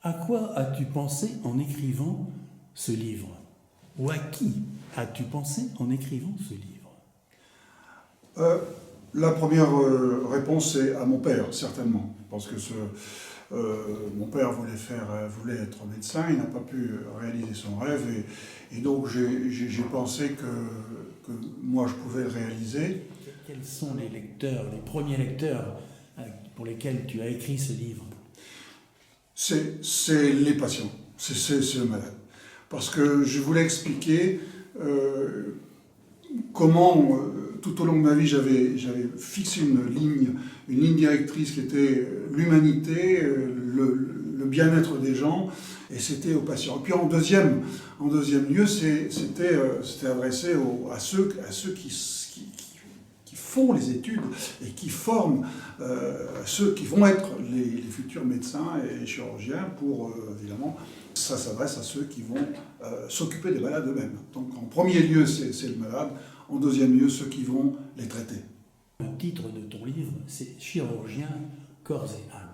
À quoi as-tu pensé en écrivant ce livre? Ou à qui as-tu pensé en écrivant ce livre? La première réponse est à mon père, certainement. Parce que mon père voulait être médecin, il n'a pas pu réaliser son rêve, et donc j'ai pensé que moi je pouvais le réaliser. Quels sont les lecteurs, les premiers lecteurs pour lesquels tu as écrit ce livre? C'est les patients, c'est le malade. Parce que je voulais expliquer comment, tout au long de ma vie, j'avais fixé une ligne directrice qui était l'humanité, le bien-être des gens, et c'était aux patients. Et puis en deuxième lieu, c'était adressé à ceux qui font les études et qui forment ceux qui vont être les futurs médecins et chirurgiens pour, évidemment, ça s'adresse à ceux qui vont s'occuper des malades eux-mêmes. Donc en premier lieu, c'est le malade, en deuxième lieu, ceux qui vont les traiter. Le titre de ton livre, c'est « Chirurgien, corps et âme ».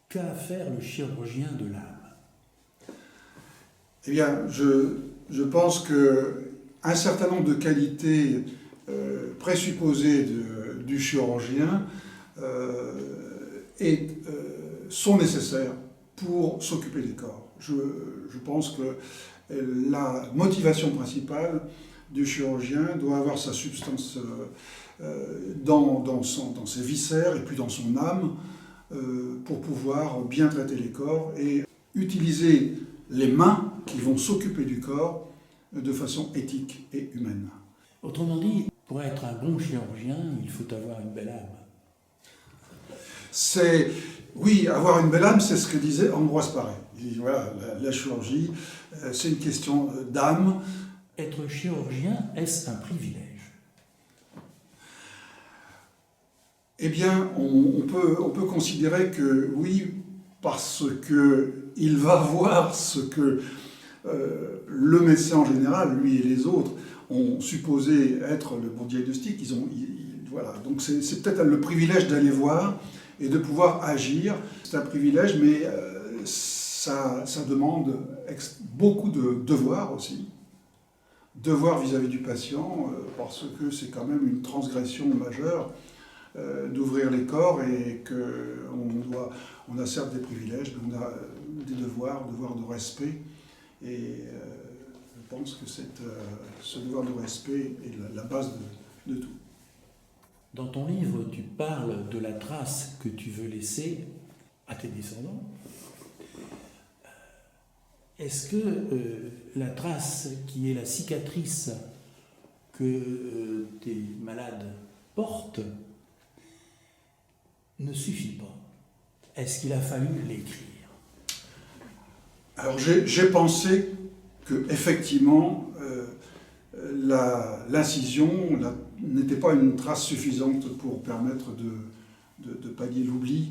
Qu'a à faire le chirurgien de l'âme? Eh bien, je pense qu'un certain nombre de qualités présupposées du chirurgien sont nécessaires pour s'occuper des corps. Je pense que la motivation principale du chirurgien doit avoir sa substance dans ses viscères et puis dans son âme pour pouvoir bien traiter les corps et utiliser les mains qui vont s'occuper du corps de façon éthique et humaine. Autrement dit, pour être un bon chirurgien, il faut avoir une belle âme. Oui, avoir une belle âme, c'est ce que disait Ambroise Paré. Il dit, voilà, la chirurgie, c'est une question d'âme. Être chirurgien, est-ce un privilège? Eh bien, on peut considérer que oui, parce qu'il va voir ce que le médecin en général, lui et les autres, ont supposé être le bon diagnostic. Voilà. Donc c'est peut-être le privilège d'aller voir et de pouvoir agir. C'est un privilège, mais ça demande beaucoup de devoirs aussi. Devoirs vis-à-vis du patient, parce que c'est quand même une transgression majeure d'ouvrir les corps et qu'on a certes des privilèges, mais on a des devoirs de respect. Et je pense que ce devoir de respect est la base de tout. Dans ton livre, tu parles de la trace que tu veux laisser à tes descendants. Est-ce que la trace qui est la cicatrice que tes malades portent ne suffit pas? Est-ce qu'il a fallu l'écrire? Alors j'ai pensé que effectivement l'incision n'était pas une trace suffisante pour permettre de pallier l'oubli.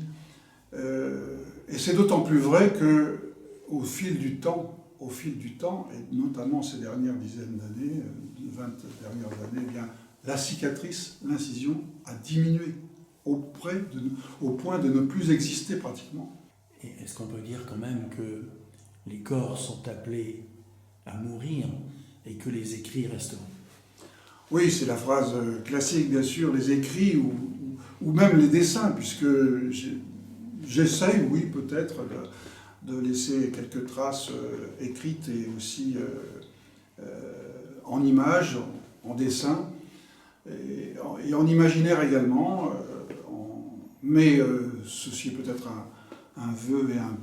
Et c'est d'autant plus vrai que au fil du temps, et notamment ces dernières dizaines d'années, 20 dernières années, eh bien, la cicatrice, l'incision a diminué au point de ne plus exister pratiquement. Et est-ce qu'on peut dire quand même que les corps sont appelés à mourir et que les écrits resteront? Oui, c'est la phrase classique, bien sûr, les écrits ou même les dessins, puisque j'essaye, oui, peut-être, de laisser quelques traces écrites et aussi en images, en dessin, et en imaginaire également. Mais ceci est peut-être un vœu et un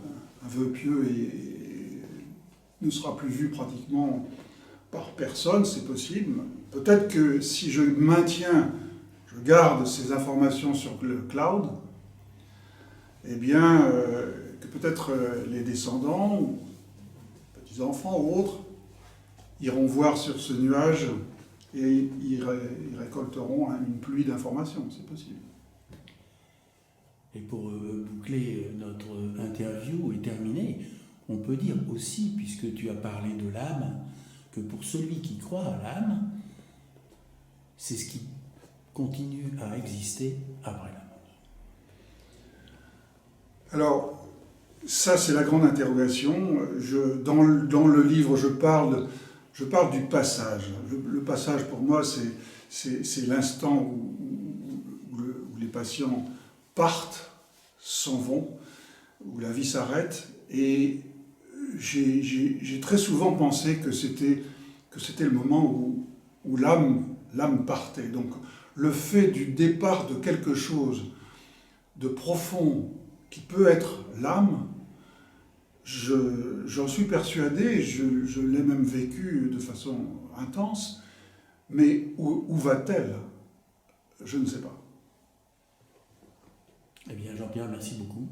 vœu pieux et ne sera plus vu pratiquement par personne, c'est possible. Peut-être que si je garde ces informations sur le cloud, eh bien, que peut-être les descendants, ou petits-enfants ou autres, iront voir sur ce nuage et ils récolteront une pluie d'informations, c'est possible. Et pour boucler notre interview et terminer, on peut dire aussi, puisque tu as parlé de l'âme, que pour celui qui croit à l'âme, c'est ce qui continue à exister après la Alors, ça, c'est la grande interrogation. Dans le livre, je parle du passage. Le passage, pour moi, c'est l'instant où les patients partent, s'en vont, où la vie s'arrête. Et j'ai très souvent pensé que c'était le moment où l'âme partait. Donc, le fait du départ de quelque chose de profond qui peut être l'âme, j'en suis persuadé, je l'ai même vécu de façon intense, mais où va-t-elle? Je ne sais pas. Eh bien, Jean-Pierre, merci beaucoup.